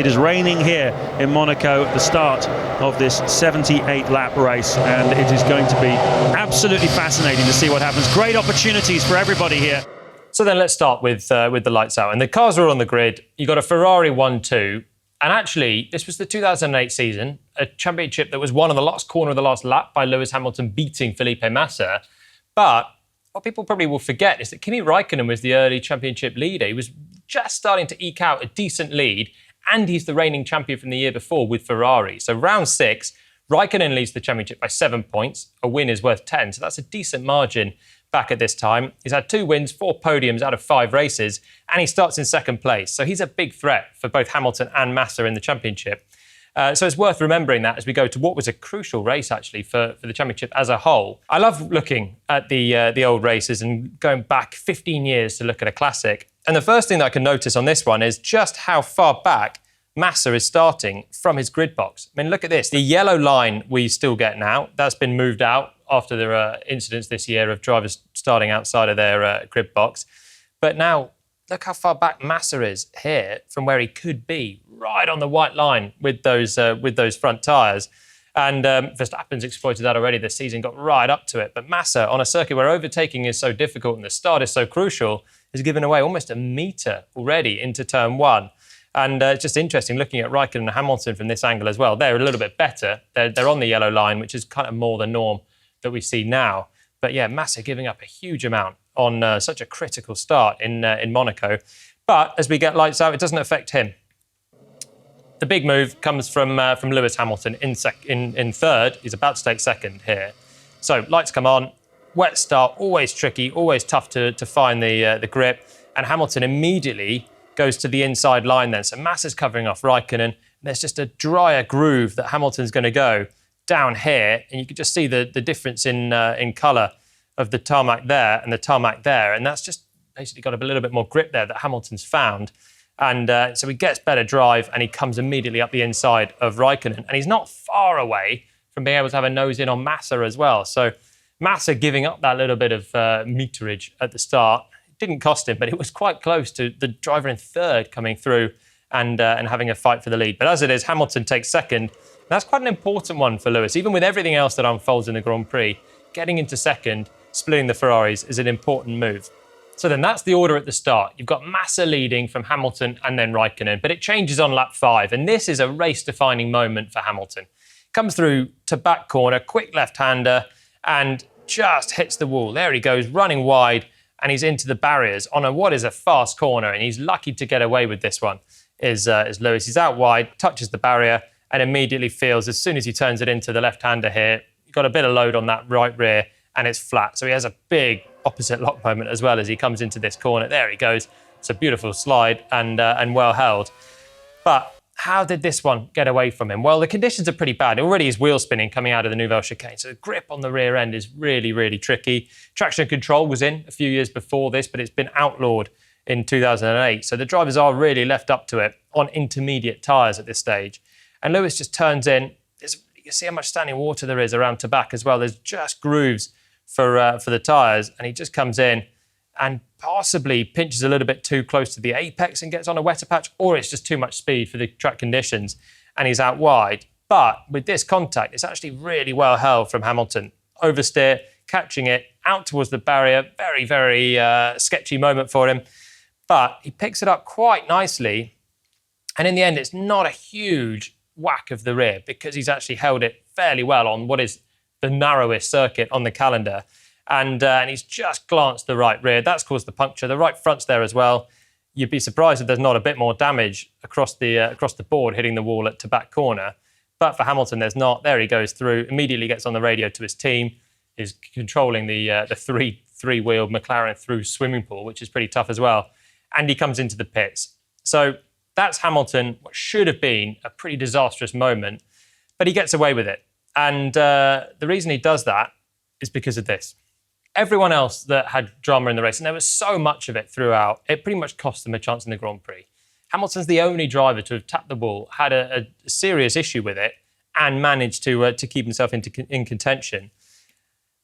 It is raining here in Monaco at the start of this 78-lap race, and it is going to be absolutely fascinating to see what happens. Great opportunities for everybody here. So then let's start with the lights out. And the cars are all on the grid. You got a Ferrari 1-2. And actually, this was the 2008 season, a championship that was won on the last corner of the last lap by Lewis Hamilton beating Felipe Massa. But what people probably will forget is that Kimi Räikkönen was the early championship leader. He was just starting to eke out a decent lead, and he's the reigning champion from the year before with Ferrari. So round 6, Räikkönen leads the championship by 7 points. A win is worth 10, so that's a decent margin back at this time. He's had 2 wins, 4 podiums out of 5 races, and he starts in second place. So he's a big threat for both Hamilton and Massa in the championship. So it's worth remembering that as we go to what was a crucial race, actually, for the championship as a whole. I love looking at the old races and going back 15 years to look at a classic. And the first thing that I can notice on this one is just how far back Massa is starting from his grid box. I mean, look at this. The yellow line we still get now, that's been moved out after there are incidents this year of drivers starting outside of their grid box. But now, look how far back Massa is here from where he could be, right on the white line with those front tyres. And Verstappen's exploited that already this season, got right up to it. But Massa, on a circuit where overtaking is so difficult and the start is so crucial, has given away almost a metre already into turn 1. And it's just interesting looking at Räikkönen and Hamilton from this angle as well. They're a little bit better. They're on the yellow line, which is kind of more the norm that we see now. But yeah, Massa giving up a huge amount on such a critical start in Monaco. But as we get lights out, it doesn't affect him. The big move comes from Lewis Hamilton in third. He's about to take second here. So lights come on. Wet start, always tricky, always tough to find the grip. And Hamilton immediately goes to the inside line then. So Massa's covering off Räikkönen. There's just a drier groove that Hamilton's going to go down here. And you can just see the difference in colour of the tarmac there and the tarmac there. And that's just basically got a little bit more grip there that Hamilton's found. And so he gets better drive and he comes immediately up the inside of Räikkönen. And he's not far away from being able to have a nose in on Massa as well. So Massa giving up that little bit of meterage at the start. It didn't cost him, but it was quite close to the driver in third coming through and having a fight for the lead. But as it is, Hamilton takes second. That's quite an important one for Lewis. Even with everything else that unfolds in the Grand Prix, getting into second, splitting the Ferraris is an important move. So then that's the order at the start. You've got Massa leading from Hamilton and then Räikkönen, but it changes on lap 5. And this is a race-defining moment for Hamilton. Comes through to back corner, quick left-hander, and just hits the wall. There he goes, running wide, and he's into the barriers on what is a fast corner, and he's lucky to get away with this one, is Lewis. He's out wide, touches the barrier, and immediately feels, as soon as he turns it into the left-hander here, you've got a bit of load on that right rear, and it's flat. So he has a big opposite lock moment as well as he comes into this corner. There he goes. It's a beautiful slide and well held. But how did this one get away from him? Well, the conditions are pretty bad. Already he's wheel spinning coming out of the Nouvelle chicane. So the grip on the rear end is really, really tricky. Traction control was in a few years before this, but it's been outlawed in 2008. So the drivers are really left up to it on intermediate tyres at this stage. And Lewis just turns in. You can see how much standing water there is around to back as well. There's just grooves for the tyres. And he just comes in and possibly pinches a little bit too close to the apex and gets on a wetter patch, or it's just too much speed for the track conditions and he's out wide. But with this contact, it's actually really well held from Hamilton. Oversteer, catching it out towards the barrier. Very, very sketchy moment for him. But he picks it up quite nicely. And in the end, it's not a huge whack of the rear because he's actually held it fairly well on what is the narrowest circuit on the calendar. And he's just glanced the right rear. That's caused the puncture. The right front's there as well. You'd be surprised if there's not a bit more damage across the board hitting the wall at to back corner. But for Hamilton, there's not. There he goes through, immediately gets on the radio to his team, is controlling the three-wheeled McLaren through swimming pool, which is pretty tough as well. And he comes into the pits. So that's Hamilton, what should have been a pretty disastrous moment, but he gets away with it. And the reason he does that is because of this. Everyone else that had drama in the race, and there was so much of it throughout, it pretty much cost them a chance in the Grand Prix. Hamilton's the only driver to have tapped the ball, had a serious issue with it, and managed to keep himself in contention.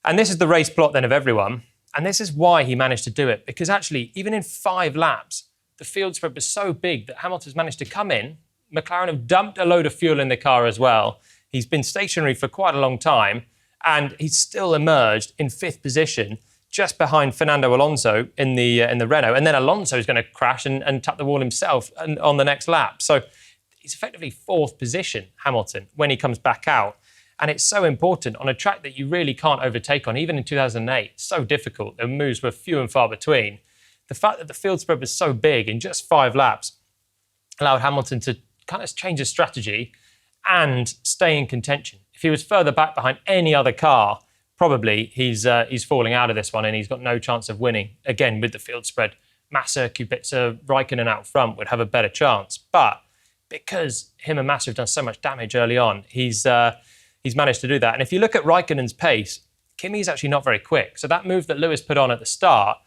And this is the race plot then of everyone, and this is why he managed to do it, because actually, even in 5 laps, the field spread was so big that Hamilton's managed to come in, McLaren have dumped a load of fuel in the car as well. He's been stationary for quite a long time, and he's still emerged in 5th position, just behind Fernando Alonso in the Renault. And then Alonso is going to crash and tap the wall himself on the next lap. So he's effectively 4th position, Hamilton, when he comes back out. And it's so important on a track that you really can't overtake on, even in 2008. So difficult. The moves were few and far between. The fact that the field spread was so big in just 5 laps allowed Hamilton to kind of change his strategy and stay in contention. If he was further back behind any other car, probably he's falling out of this one and he's got no chance of winning. Again, with the field spread, Massa, Kubica, Raikkonen out front would have a better chance. But because him and Massa have done so much damage early on, he's managed to do that. And if you look at Raikkonen's pace, Kimi's actually not very quick. So that move that Lewis put on at the start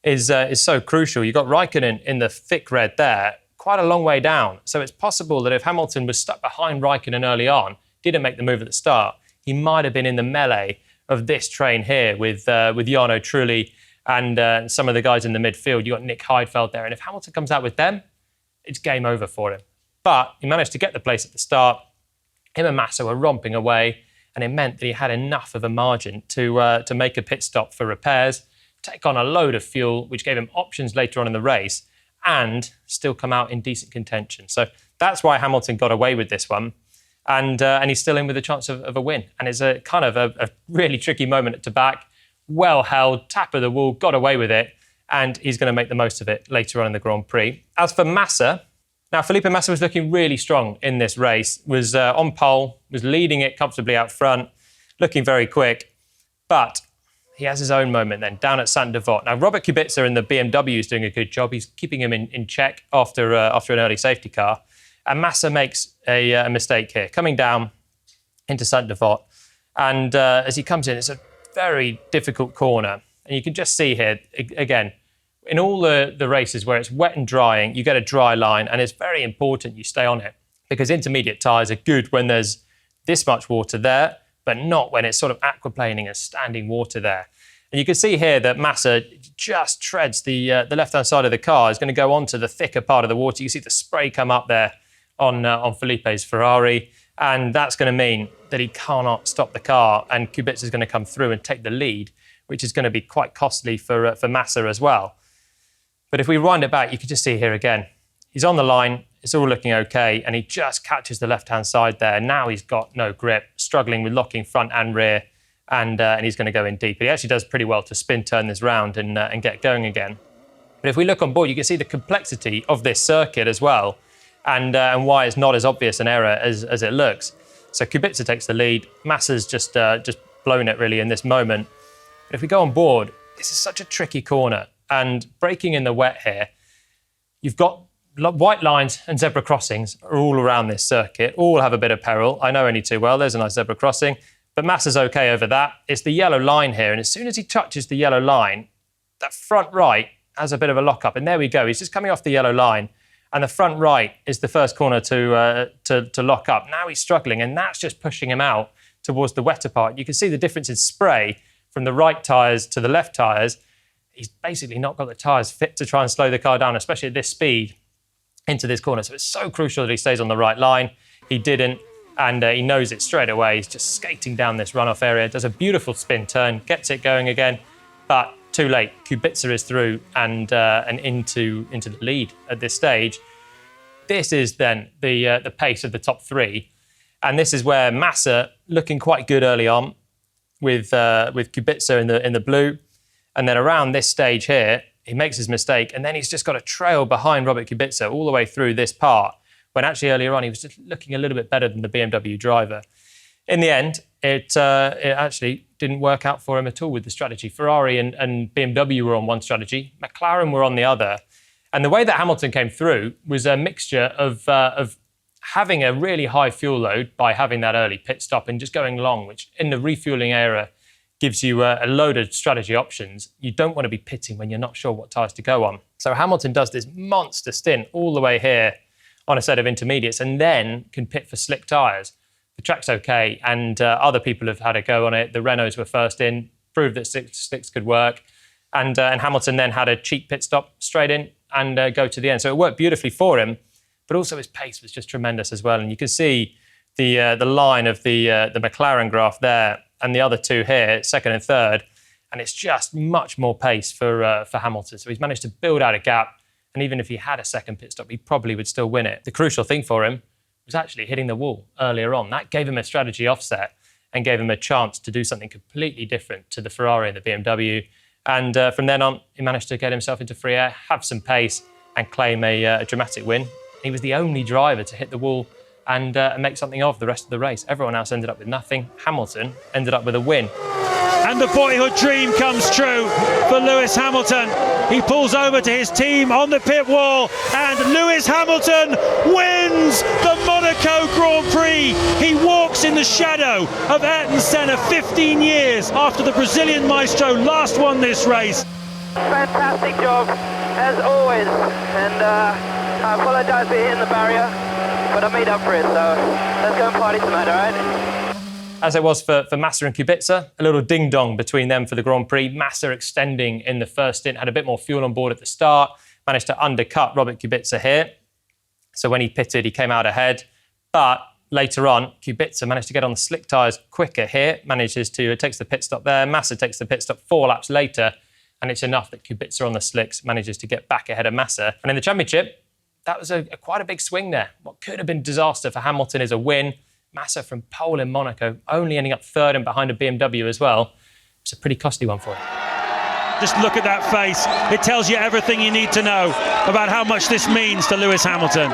is so crucial. You've got Raikkonen in the thick red there, quite a long way down. So it's possible that if Hamilton was stuck behind Raikkonen early on, didn't make the move at the start, he might have been in the melee of this train here with Jarno Trulli and some of the guys in the midfield. You got Nick Heidfeld there. And if Hamilton comes out with them, it's game over for him. But he managed to get the place at the start. Him and Massa were romping away, and it meant that he had enough of a margin to make a pit stop for repairs, take on a load of fuel, which gave him options later on in the race, and still come out in decent contention. So that's why Hamilton got away with this one, and he's still in with a chance of a win. And it's a kind of a really tricky moment at the back, well held, tap of the wall, got away with it, and he's going to make the most of it later on in the Grand Prix. As for Massa, now, Felipe Massa was looking really strong in this race, was on pole, was leading it comfortably out front, looking very quick. But he has his own moment then, down at Ste Devote. Now, Robert Kubica in the BMW is doing a good job. He's keeping him in check after an early safety car. And Massa makes a mistake here, coming down into Ste Devote. And as he comes in, it's a very difficult corner. And you can just see here, again, in all the races where it's wet and drying, you get a dry line, and it's very important you stay on it because intermediate tyres are good when there's this much water there, but not when it's sort of aquaplaning and standing water there. And you can see here that Massa just treads the left-hand side of the car. Is going to go onto the thicker part of the water. You see the spray come up there on Felipe's Ferrari, and that's going to mean that he cannot stop the car, and Kubica is going to come through and take the lead, which is going to be quite costly for Massa as well. But if we wind it back, you can just see here again, he's on the line, it's all looking okay, and he just catches the left-hand side there. Now he's got no grip, struggling with locking front and rear, and he's going to go in deep. But he actually does pretty well to spin turn this round and get going again. But if we look on board, you can see the complexity of this circuit as well, and why it's not as obvious an error as it looks. So Kubica takes the lead. Massa's just blown it really in this moment. But if we go on board, this is such a tricky corner. And braking in the wet here, you've got white lines and zebra crossings are all around this circuit, all have a bit of peril. I know only too well, there's a nice zebra crossing, but Massa's okay over that. It's the yellow line here, and as soon as he touches the yellow line, that front right has a bit of a lock-up, and there we go. He's just coming off the yellow line, and the front right is the first corner to lock up. Now he's struggling, and that's just pushing him out towards the wetter part. You can see the difference in spray from the right tyres to the left tyres. He's basically not got the tyres fit to try and slow the car down, especially at this speed, into this corner. So it's so crucial that he stays on the right line. He didn't, and he knows it straight away. He's just skating down this runoff area, does a beautiful spin turn, gets it going again, but too late. Kubica is through and into the lead at this stage. This is then the pace of the top three, and this is where Massa looking quite good early on with Kubica in the blue. And then around this stage here, he makes his mistake, and then he's just got a trail behind Robert Kubica all the way through this part, when actually earlier on he was just looking a little bit better than the BMW driver. In the end, it actually didn't work out for him at all with the strategy. Ferrari and BMW were on one strategy, McLaren were on the other. And the way that Hamilton came through was a mixture of having a really high fuel load by having that early pit stop and just going long, which in the refueling era gives you a load of strategy options. You don't want to be pitting when you're not sure what tyres to go on. So Hamilton does this monster stint all the way here on a set of intermediates and then can pit for slick tyres. The track's okay, and other people have had a go on it. The Renaults were first in, proved that slicks could work. And Hamilton then had a cheap pit stop straight in and go to the end. So it worked beautifully for him. but also his pace was just tremendous as well. And you can see the line of the McLaren graph there and the other two here, second and third, and it's just much more pace for Hamilton. So he's managed to build out a gap, and even if he had a second pit stop, he probably would still win it. The crucial thing for him was actually hitting the wall earlier on. That gave him a strategy offset and gave him a chance to do something completely different to the Ferrari and the BMW. And from then on, he managed to get himself into free air, have some pace, and claim a dramatic win. He was the only driver to hit the wall and make something of the rest of the race. Everyone else ended up with nothing. Hamilton ended up with a win. And the boyhood dream comes true for Lewis Hamilton. He pulls over to his team on the pit wall, and Lewis Hamilton wins the Monaco Grand Prix. He walks in the shadow of Ayrton Senna 15 years after the Brazilian maestro last won this race. Fantastic job, as always, and I apologise for hitting the barrier, but I made up for it, so let's go and party tonight, alright? As it was for Massa and Kubica, a little ding-dong between them for the Grand Prix. Massa extending in the first stint, had a bit more fuel on board at the start, managed to undercut Robert Kubica here. So when he pitted, he came out ahead. But later on, Kubica managed to get on the slick tyres quicker here, takes the pit stop there. Massa takes the pit stop 4 laps later, and it's enough that Kubica on the slicks manages to get back ahead of Massa. And in the championship, that was quite a big swing there. What could have been disaster for Hamilton is a win. Massa from pole in Monaco, only ending up third and behind a BMW as well. It's a pretty costly one for him. Just look at that face. It tells you everything you need to know about how much this means to Lewis Hamilton.